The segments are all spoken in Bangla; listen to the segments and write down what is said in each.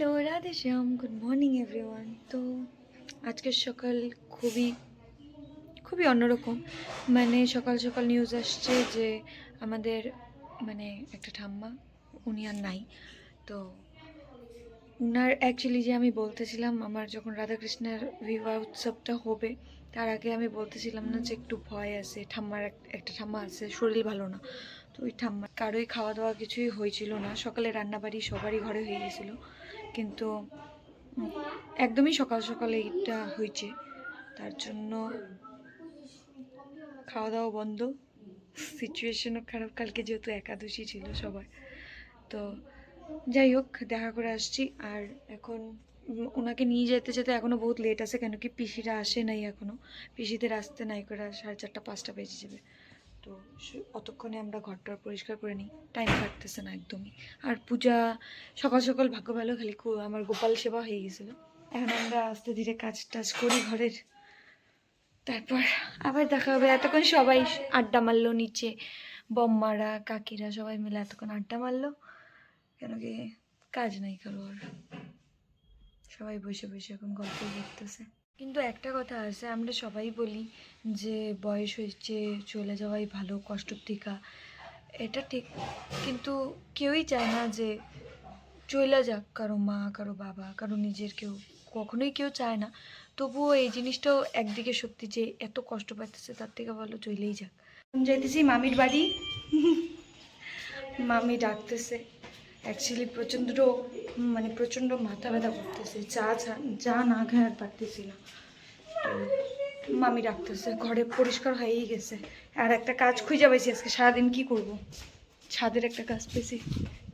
হ্যালো, রাধে শ্যাম, গুড মর্নিং এভরিওয়ান। তো আজকের সকাল খুবই খুবই অন্যরকম। মানে সকাল সকাল নিউজ আসছে যে আমাদের মানে একটা ঠাম্মা, উনি আর নাই। তো উনার অ্যাকচুয়ালি যে আমি বলতেছিলাম আমার যখন রাধাকৃষ্ণের বিবাহ উৎসবটা হবে তার আগে আমি বলতেছিলাম না যে একটু ভয় আছে, ঠাম্মার একটা ঠাম্মা আছে, শরীর ভালো না। তো ওই ঠাম্মা কারোই খাওয়া দাওয়া কিছুই হয়েছিল না, সকালে রান্নাবাড়ি সবারই ঘরে হয়ে গেছিলো, কিন্তু একদমই সকাল সকালে এইটা হয়েছে, তার জন্য খাওয়া দাওয়া বন্ধ, সিচুয়েশনও খারাপ। কালকে যেহেতু একাদশী ছিল সবার, তো যাই হোক দেখা করে আসছি। আর এখন ওনাকে নিয়ে যেতে যেতে এখনও বহুত লেট আছে, কেন কি পিসিরা আসে নাই এখনও, পিসিদের আসতে নাই করে 4:30-5টা বেজে যাবে। তো অতক্ষণে আমরা ঘরটা পরিষ্কার করে নিই, টাইম কাটতেছে না একদমই। আর পূজা সকাল সকাল ভাগ্য ভালো, খালি আমার গোপাল সেবা হয়ে গেছিলো। এখন আমরা আস্তে ধীরে কাজ টাজ করি ঘরের, তারপর আবার দেখা হবে। এতক্ষণ সবাই আড্ডা মারলো নিচে, বম্মারা কাকিরা সবাই মিলে এতক্ষণ আড্ডা মারলো, কেন কি কাজ নাই কারোর, সবাই বসে বসে এখন গল্প করতেছে। কিন্তু একটা কথা আছে, আমরা সবাই বলি যে বয়স হয়েছে চলে যাওয়াই ভালো কষ্টর থেকে, এটা ঠিক, কিন্তু কেউই চায় না যে চলে যাক কারো মা, কারো বাবা, কারো নিজের কেউ, কখনোই কেউ চায় না। তবুও এই জিনিসটাও একদিকে সত্যি যে এত কষ্ট পাইতেছে, তার থেকে ভালো চলেই যাক। যাইতেছি মামির বাড়ি, মামি ডাকতেছে। অ্যাকচুয়ালি প্রচণ্ড মাথা ব্যথা করতেছে, চা না খায় আর পারতেছি না। তো মামি ডাকতেছে, ঘরে পরিষ্কার হয়েই গেছে। আর একটা কাজ খুঁজে পাইছি আজকে, সারাদিন কি করব, ছাদের একটা কাজ পেয়েছি।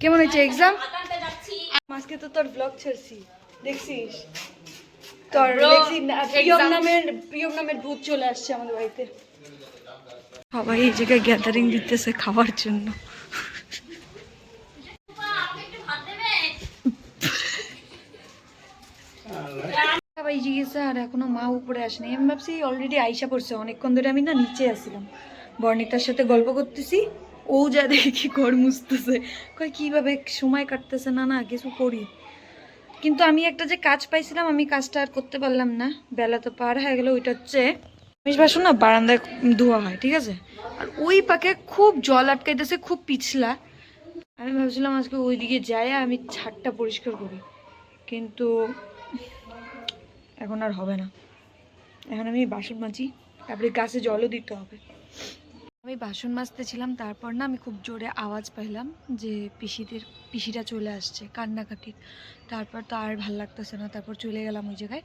কেমন হয়েছে এক্সাম? আজকে তো তোর ব্লগ ছাড়ছি, দেখছিস? তোর প্রিয়ম নামের ভূত চলে আসছে আমাদের বাড়িতে। সবাই এই জায়গায় গ্যাদারিং দিতেছে খাওয়ার জন্য। সবাই জিজ্ঞেসে, আর এখনো মা উপরে আসেনি। আমি ভাবছি অলরেডি আইসা পড়ছে, অনেকক্ষণ ধরে আমি না নিচে আসছিলাম, বর্ণিতার সাথে গল্প করতেছি, ও যা দেখি ঘর মুছতেছে, কয় কীভাবে সময় কাটতেছে না, না কিছু করি। কিন্তু আমি একটা যে কাজ পাইছিলাম, আমি কাজটা আর করতে পারলাম না, বেলা তো পার হয়ে গেল। ওইটা হচ্ছে আমিষ বাসন না বারান্দায় ধোয়া হয়, ঠিক আছে, আর ওই পাকে খুব জল আটকাইতেছে, খুব পিছলা। আমি ভাবছিলাম আজকে ওইদিকে যাই আমি ছাদটা পরিষ্কার করি, কিন্তু এখন আর হবে না। এখন আমি বাসন মাজি, তারপরে গাছে জলও দিতে হবে। আমি বাসন মাজতেছিলাম, তারপর না আমি খুব জোরে আওয়াজ পাইলাম যে পিসিরা চলে আসছে, কান্নাকাটির। তারপর তো আর ভাল লাগতেছে না, তারপর চলে গেলাম ওই জায়গায়।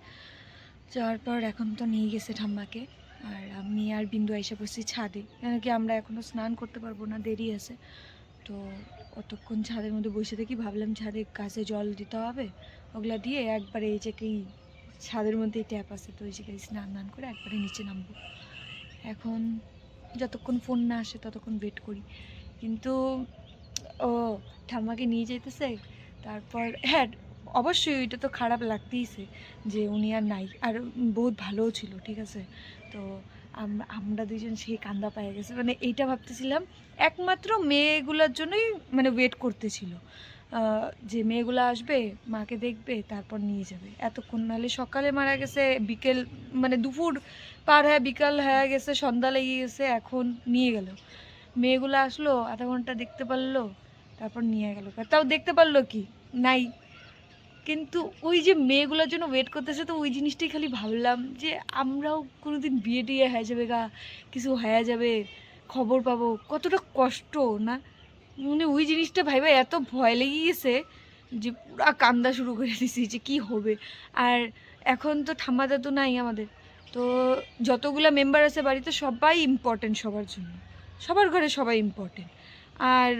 যাওয়ার পর এখন তো নিয়ে গেছে ঠাম্মাকে, আর আমি আর বিন্দু এসে পড়ছি ছাদে, কেন কি আমরা এখনও স্নান করতে পারবো না, দেরি আছে। তো অতক্ষণ ছাদের মধ্যে বসে থেকে ভাবলাম ছাদে গাছে জল দিতে হবে, ওগুলা দিয়ে একবারে এই জায়গায় ছাদের মধ্যেই ট্যাপ আছে, তো ওই জায়গায় স্নান করে একবারে নিচে নামবো। এখন যতক্ষণ ফোন না আসে ততক্ষণ ওয়েট করি। কিন্তু ও ঠাম্মাকে নিয়ে যেতেছে, তারপর হ্যাঁ অবশ্যই ওইটা তো খারাপ লাগতেইছে যে উনি আর নাই, আর বহুত ভালোও ছিল, ঠিক আছে। তো আমরা দুজন সেই কান্দা পেয়ে গেছে, মানে এইটা ভাবতেছিলাম একমাত্র মেয়েগুলোর জন্যই, মানে ওয়েট করতেছিল যে মেয়েগুলো আসবে, মাকে দেখবে, তারপর নিয়ে যাবে। এতক্ষণ নাহলে সকালে মারা গেছে, বিকেল মানে দুপুর পার হয়ে বিকাল হয়ে গেছে, সন্ধ্যা লেগে গেছে, এখন নিয়ে গেল। মেয়েগুলো আসলো, আধা ঘন্টা দেখতে পারলো, তারপর নিয়ে গেল। তাও দেখতে পারলো কি নাই, কিন্তু ওই যে মেয়েগুলোর জন্য ওয়েট করতেছে, তো ওই জিনিসটাই খালি ভাবলাম যে আমরাও কোনোদিন বিয়ে টিয়ে হয়ে যাবে গা, কিছু হয়ে যাবে, খবর পাবো, কতটা কষ্ট না। মানে ওই জিনিসটা ভাইবা এত ভয় লেগে গেছে যে পুরা কান্দা শুরু করে দিছি যে কি হবে। আর এখন তো ঠাম্মা দাদু নাই আমাদের, তো যতগুলো মেম্বার আছে বাড়িতে সবাই ইম্পর্টেন্ট সবার জন্য, সবার ঘরে সবাই ইম্পর্টেন্ট। আর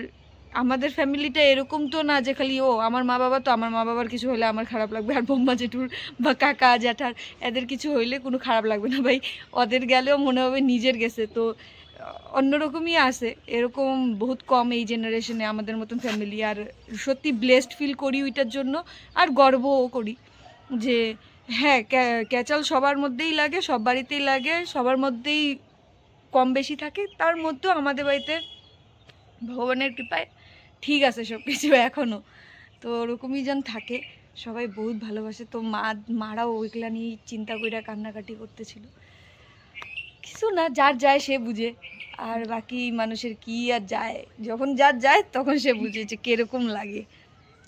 আমাদের ফ্যামিলিটা এরকম তো না যে খালি আমার মা বাবা, তো আমার মা বাবার কিছু হলে আমার খারাপ লাগবে, আর বোম্মা জেঠুর বা কাকা জ্যাঠার এদের কিছু হইলে কোনো খারাপ লাগবে না ভাই, ওদের গেলেও মনে হবে নিজের গেছে। তো অন্যরকমই আছে, এরকম বহুত কম এই জেনারেশনে আমাদের মতন ফ্যামিলি। আর সত্যি ব্লেসড ফিল করি ওইটার জন্য, আর গর্বও করি যে হ্যাঁ ক্যাচাল সবার মধ্যেই লাগে, সব বাড়িতেই লাগে, সবার মধ্যেই কম বেশি থাকে, তার মধ্যেও আমাদের বাড়িতে ভগবানের কৃপায় ঠিক আছে সব কিছু এখনও, তো ওরকমই যেন থাকে। সবাই বহুত ভালোবাসে। তো মারাও ওইগুলা নিয়ে চিন্তা করে কান্নাকাটি করতেছিল। কিছু না, যার যায় সে বুঝে, আর বাকি মানুষের কি আর যায়, যখন যার যায় তখন সে বুঝে যে কিরকম লাগে।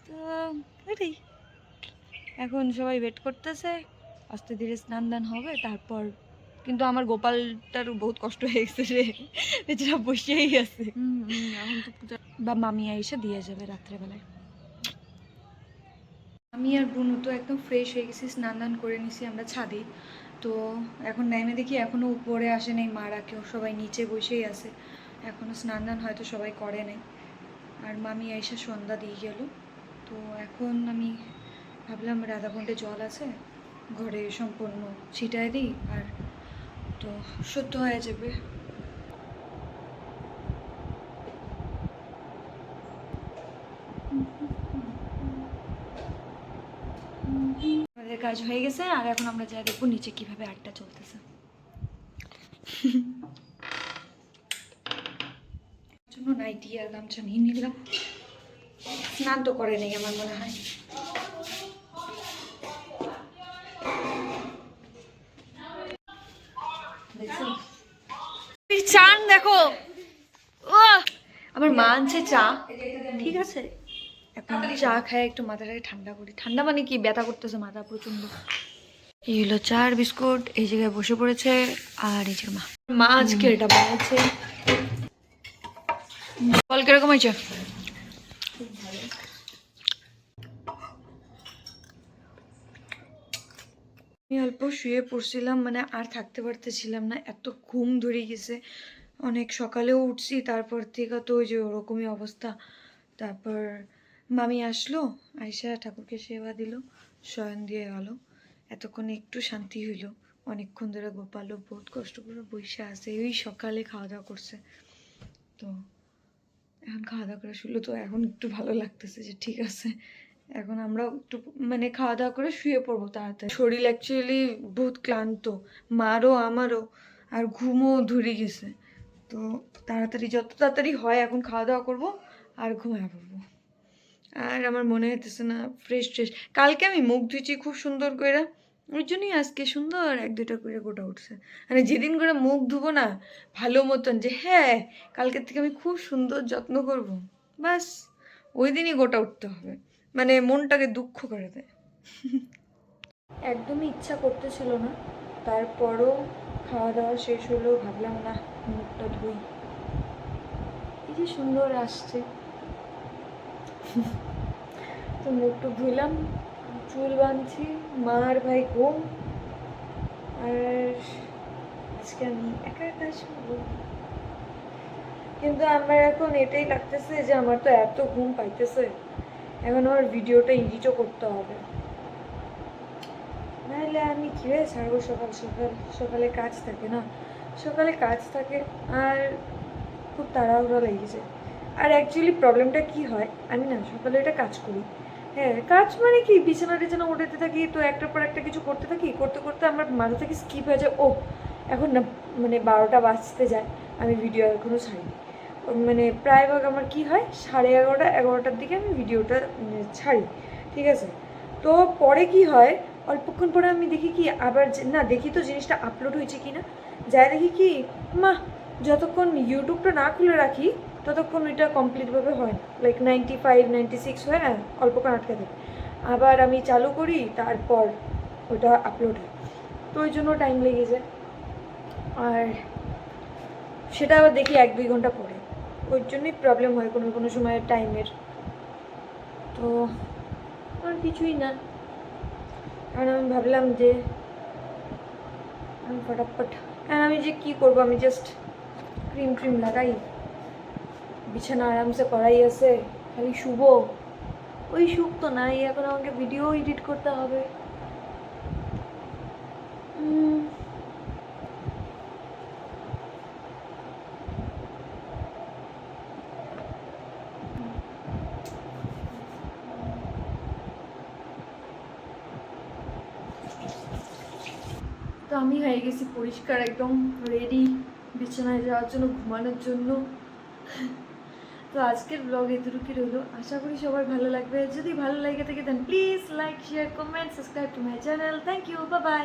তো এটাই, এখন সবাই ওয়েট করতেছে, আস্তে ধীরে স্নান দান হবে তারপর। কিন্তু আমার গোপালটার বহুত কষ্ট হয়ে গেছে রে, বেচারা বসেই আছে। এখন তো পূজা বা মামি এসে দিয়ে যাবে রাত্রেবেলায়। আমি আর বুনু তো একদম ফ্রেশ হয়ে গেছি, স্নান দান করে নিছি আমরা ছাদে। তো এখন নেমে দেখি এখনও উপরে আসে নাই মারা, কেউ সবাই নিচে বসেই আছে, এখনও স্নান দান হয়তো সবাই করে নাই। আর মামি এসে সন্ধ্যা দিয়ে গেল। তো এখন আমি ভাবলাম রাধা কুণ্ডে জল আছে, ঘরে সম্পূর্ণ ছিটায় দিই, আর তো শুদ্ধ হয়ে যাবে। আমাদের কাজ হয়ে গেছে, আর এখন আমরা যা দেখবো নিচে কিভাবে আড্ডা চলতেছে। জন্য নাইটি আর গামছা নিয়ে নিলাম। স্নান তো করে নেই আমার মনে হয়। চান দেখো, ও আমার মা আনছে চা, ঠিক আছে, এখন চা খায় একটু মাথাটাকে ঠান্ডা করি। ঠান্ডা মানে কি, ব্যথা করতেছে মাথা প্রচন্ড। এই হলো চা আর বিস্কুট, এই জায়গায় বসে পড়েছে। আর এই যে মা আজকে এটা বানাচ্ছে। ফল কিরকম হয়েছে? আমি অল্প শুয়ে পড়ছিলাম, মানে আর থাকতে পারতেছিলাম না, এত ঘুম ধরে গেছে। অনেক সকালেও উঠছি, তারপর থেকে তো ওই যে ওরকমই অবস্থা। তারপর মামি আসলো, আয়সা ঠাকুরকে সেবা দিল, শয়ন দিয়ে গেল। এতক্ষণে একটু শান্তি হইল। অনেকক্ষণ ধরে গোপালও বহুত কষ্ট করে বসে আছে, ওই সকালে খাওয়া দাওয়া করছে। তো এখন খাওয়া দাওয়া করে শুলো, তো এখন একটু ভালো লাগতেছে যে ঠিক আছে, এখন আমরা একটু মানে খাওয়া দাওয়া করে শুয়ে পড়বো তাড়াতাড়ি। শরীর অ্যাকচুয়ালি বহুত ক্লান্ত, মারও আমারও, আর ঘুমও ধরে গেছে। তো তাড়াতাড়ি যত তাড়াতাড়ি হয় এখন খাওয়া দাওয়া করবো আর ঘুমায় পড়বো। আর আমার মনে হইতেছে না ফ্রেশ ট্রেশ। কালকে আমি মুখ ধুইছি খুব সুন্দর করে, ওই জন্যই আজকে সুন্দর এক দুইটা করে গোটা উঠছে। মানে যেদিন করে মুখ ধুবো না ভালো মতন, যে হ্যাঁ কালকের থেকে আমি খুব সুন্দর যত্ন করব, বাস ওই দিনই গোটা উঠতে হবে। মানে মনটাকে দুঃখ করে দেয়। একদমই ইচ্ছা করতেছিল না, তারপরও খাওয়া দাওয়া শেষ হলো, ভাবলাম না মুখটা ধুই। এই যে সুন্দর আসছে, তো মুখটা ধুইলাম, চুল বাঁধছি। মা আর ভাই ঘুম, আর আজকে আমি একা একা শুবো। কিন্তু আমার এখন এটাই লাগতেছে যে আমার তো এত ঘুম পাইতেছে, এখন আমার ভিডিওটা এডিটও করতে হবে, নাহলে আমি কীভাবে ছাড়বো। সকাল সকাল সকালে কাজ থাকে না, সকালে কাজ থাকে আর খুব তাড়াহুড়ো লেগে যায়। আর অ্যাকচুয়ালি প্রবলেমটা কি হয়, আমি না সকালে এটা কাজ করি, হ্যাঁ কাজ মানে কি বিছানা টিছানা উঠাতে থাকি, তো একটার পর একটা কিছু করতে থাকি, করতে করতে আমার মাথা থেকে স্কিপ হয়ে যায়। ও এখন না মানে 12টা বাজতে যায়, আমি ভিডিও এখনও ছাড়িনি। মানে প্রায়ভাগ আমার কি হয় 11:30 11টার দিকে আমি ভিডিওটা ছাড়ি, ঠিক আছে। তো পরে কি হয়, অল্পক্ষণ পরে আমি দেখি কি আবার না দেখি তো জিনিসটা আপলোড হয়েছে কি না, যাই দেখি কি মা যতক্ষণ ইউটিউবটা না খুলে রাখি ততক্ষণ ওইটা কমপ্লিটভাবে হয় না, লাইক 95 96 হয়ে অল্পক্ষণ আটকে থাকে। আবার আমি চালু করি, তারপর ওটা আপলোড হয়, তো ওই জন্য টাইম লেগে যায়। আর সেটা আবার দেখি 1-2 ঘন্টা পরে, ওই জন্যই প্রবলেম হয় কোনো কোনো সময় টাইমের। তো আর কিছুই না, কারণ আমি ভাবলাম যে আমি ফটাফট, কারণ আমি যে কী করবো, আমি জাস্ট ক্রিম ট্রিম লাগাই, বিছানা আরামসে করাই আছে, খালি শুভ, ওই সুখ তো নাই। এখন আমাকে ভিডিও এডিট করতে হবে। তো আমি হয়ে গেছি পরিষ্কার, একদম রেডি বিছানায় যাওয়ার জন্য, ঘুমানোর জন্য। তো আজকের ব্লগ এতটুকুই রইলো, আশা করি সবার ভালো লাগবে। যদি ভালো লাগে থাকে দেন please like share comment subscribe to my channel. Thank you, bye by.